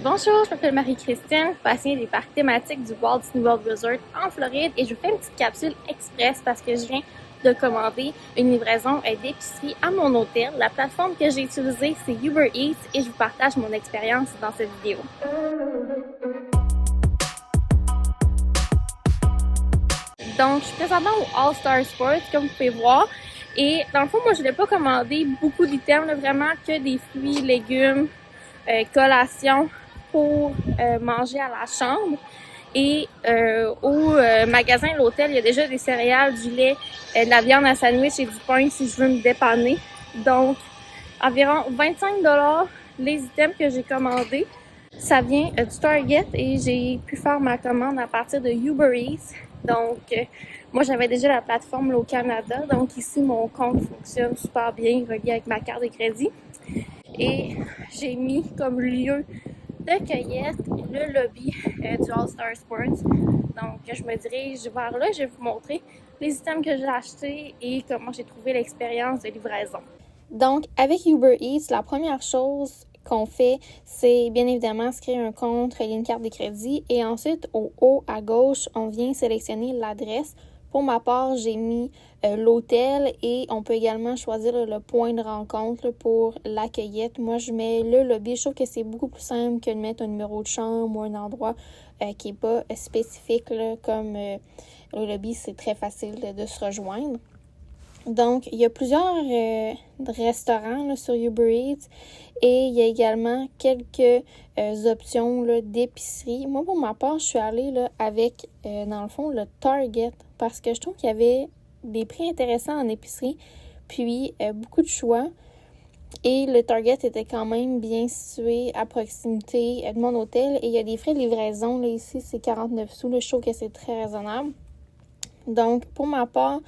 Bonjour, je m'appelle Marie-Christine, passionnée des parcs thématiques du Walt Disney World Resort en Floride et je vous fais une petite capsule express parce que je viens de commander une livraison d'épicerie à mon hôtel. La plateforme que j'ai utilisée, c'est Uber Eats et je vous partage mon expérience dans cette vidéo. Donc, je suis présentement au All Star Sports, comme vous pouvez voir. Et dans le fond, moi, je voulais pas commander beaucoup d'items, vraiment que des fruits, légumes, collations pour manger à la chambre. Et au magasin de l'hôtel, il y a déjà des céréales, du lait, de la viande à sandwich et du pain si je veux me dépanner. Donc, environ 25$ les items que j'ai commandés. Ça vient du Target et j'ai pu faire ma commande à partir de Uber Eats. Donc, moi, j'avais déjà la plateforme là, au Canada. Donc, ici, mon compte fonctionne super bien, relié avec ma carte de crédit. Et j'ai mis comme lieu de cueillette le lobby du All Star Sports. Donc, je me dirige vers là. Je vais vous montrer les items que j'ai achetés et comment j'ai trouvé l'expérience de livraison. Donc, avec Uber Eats, la première chose qu'on fait, c'est bien évidemment se créer un compte, relier une carte de crédit et ensuite, au haut à gauche, on vient sélectionner l'adresse. Pour ma part, j'ai mis l'hôtel et on peut également choisir le point de rencontre pour la cueillette. Moi, je mets le lobby. Je trouve que c'est beaucoup plus simple que de mettre un numéro de chambre ou un endroit qui n'est pas spécifique. Là, comme le lobby, c'est très facile de se rejoindre. Donc, il y a plusieurs restaurants là, sur Uber Eats et il y a également quelques options d'épicerie. Moi, pour ma part, je suis allée là, avec, dans le fond, le Target parce que je trouve qu'il y avait des prix intéressants en épicerie, puis beaucoup de choix. Et le Target était quand même bien situé à proximité de mon hôtel et il y a des frais de livraison. Là, ici, c'est 49 sous. Là, je trouve que c'est très raisonnable. Donc, pour ma part,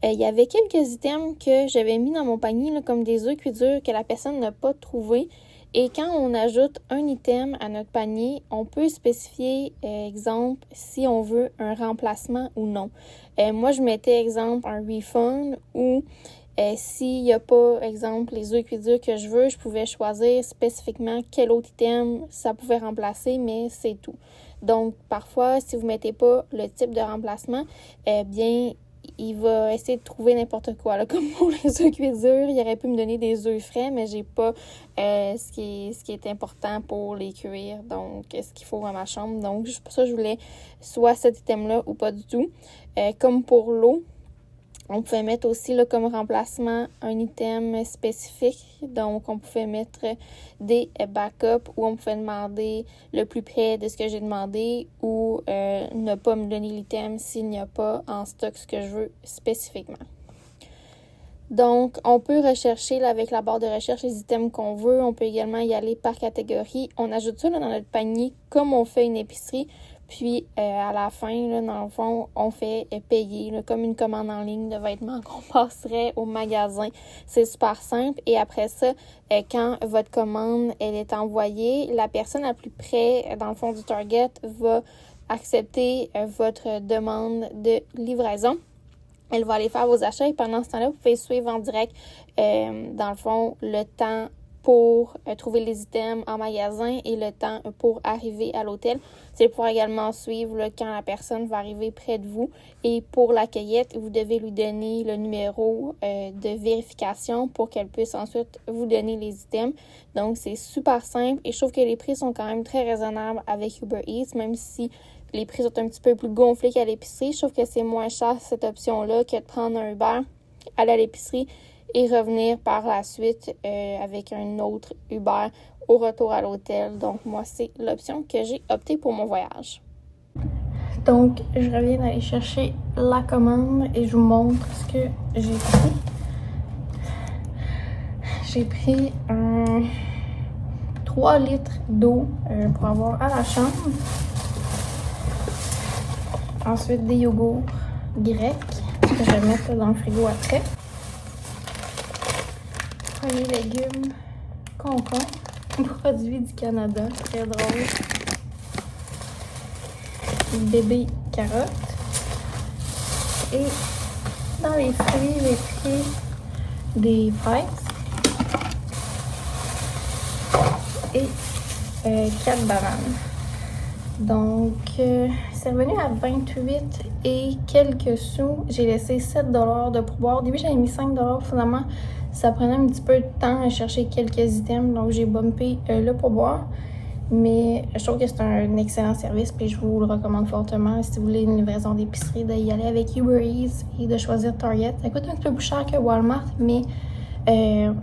il y avait quelques items que j'avais mis dans mon panier, là, comme des œufs cuits durs que la personne n'a pas trouvé. Et quand on ajoute un item à notre panier, on peut spécifier, exemple, si on veut un remplacement ou non. Moi, je mettais, exemple, un refund ou s'il n'y a pas, exemple, les œufs cuits durs que je veux, je pouvais choisir spécifiquement quel autre item ça pouvait remplacer, mais c'est tout. Donc, parfois, si vous ne mettez pas le type de remplacement, bien, il va essayer de trouver n'importe quoi. Là. Comme pour les œufs cuits durs, il aurait pu me donner des œufs frais, mais j'ai pas ce qui est important pour les cuire. Donc, ce qu'il faut à ma chambre. Donc, c'est pour ça que je voulais soit cet item-là ou pas du tout. Comme pour l'eau, on pouvait mettre aussi là, comme remplacement un item spécifique. Donc, on pouvait mettre des backups ou on pouvait demander le plus près de ce que j'ai demandé ou ne pas me donner l'item s'il n'y a pas en stock ce que je veux spécifiquement. Donc, on peut rechercher là, avec la barre de recherche les items qu'on veut. On peut également y aller par catégorie. On ajoute ça là, dans notre panier comme on fait une épicerie. Puis, à la fin, là, dans le fond, on fait payer là, comme une commande en ligne de vêtements qu'on passerait au magasin. C'est super simple. Et après ça, quand votre commande elle est envoyée, la personne la plus près, dans le fond du Target, va accepter votre demande de livraison. Elle va aller faire vos achats et pendant ce temps-là, vous pouvez suivre en direct, dans le fond, le temps pour trouver les items en magasin et le temps pour arriver à l'hôtel. C'est pour également suivre là, quand la personne va arriver près de vous. Et pour la cueillette, vous devez lui donner le numéro de vérification pour qu'elle puisse ensuite vous donner les items. Donc, c'est super simple et je trouve que les prix sont quand même très raisonnables avec Uber Eats, même si les prix sont un petit peu plus gonflés qu'à l'épicerie. Je trouve que c'est moins cher cette option-là que de prendre un Uber, aller à l'épicerie et revenir par la suite avec un autre Uber au retour à l'hôtel. Donc, moi, c'est l'option que j'ai optée pour mon voyage. Donc, je reviens d'aller chercher la commande et je vous montre ce que j'ai pris. J'ai pris 3 litres d'eau pour avoir à la chambre. Ensuite, des yogourts grecs que je vais mettre dans le frigo après. Premier légumes, concombre, produit du Canada, très drôle. Bébé carotte. Et dans les fruits, j'ai pris des fraises et 4 bananes. Donc, c'est revenu à 28 et quelques sous. J'ai laissé 7 $ de pourboire. Au début, j'avais mis 5 $. Finalement, ça prenait un petit peu de temps à chercher quelques items. Donc, j'ai bumpé le pourboire. Mais je trouve que c'est un excellent service et je vous le recommande fortement. Si vous voulez une livraison d'épicerie, d'y aller avec Uber Eats et de choisir Target. Ça coûte un peu plus cher que Walmart, mais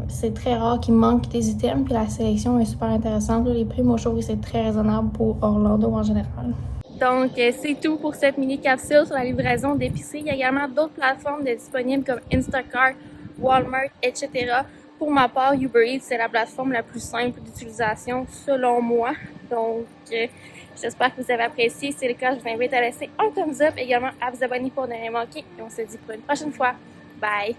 c'est très rare qu'il manque des items. Puis la sélection est super intéressante. Les prix, moi, je trouve que c'est très raisonnable pour Orlando en général. Donc, c'est tout pour cette mini-capsule sur la livraison d'épicerie. Il y a également d'autres plateformes disponibles comme Instacart, Walmart, etc. Pour ma part, Uber Eats, c'est la plateforme la plus simple d'utilisation selon moi. Donc, j'espère que vous avez apprécié. Si c'est le cas, je vous invite à laisser un thumbs up, également à vous abonner pour ne rien manquer. Et on se dit pour une prochaine fois. Bye!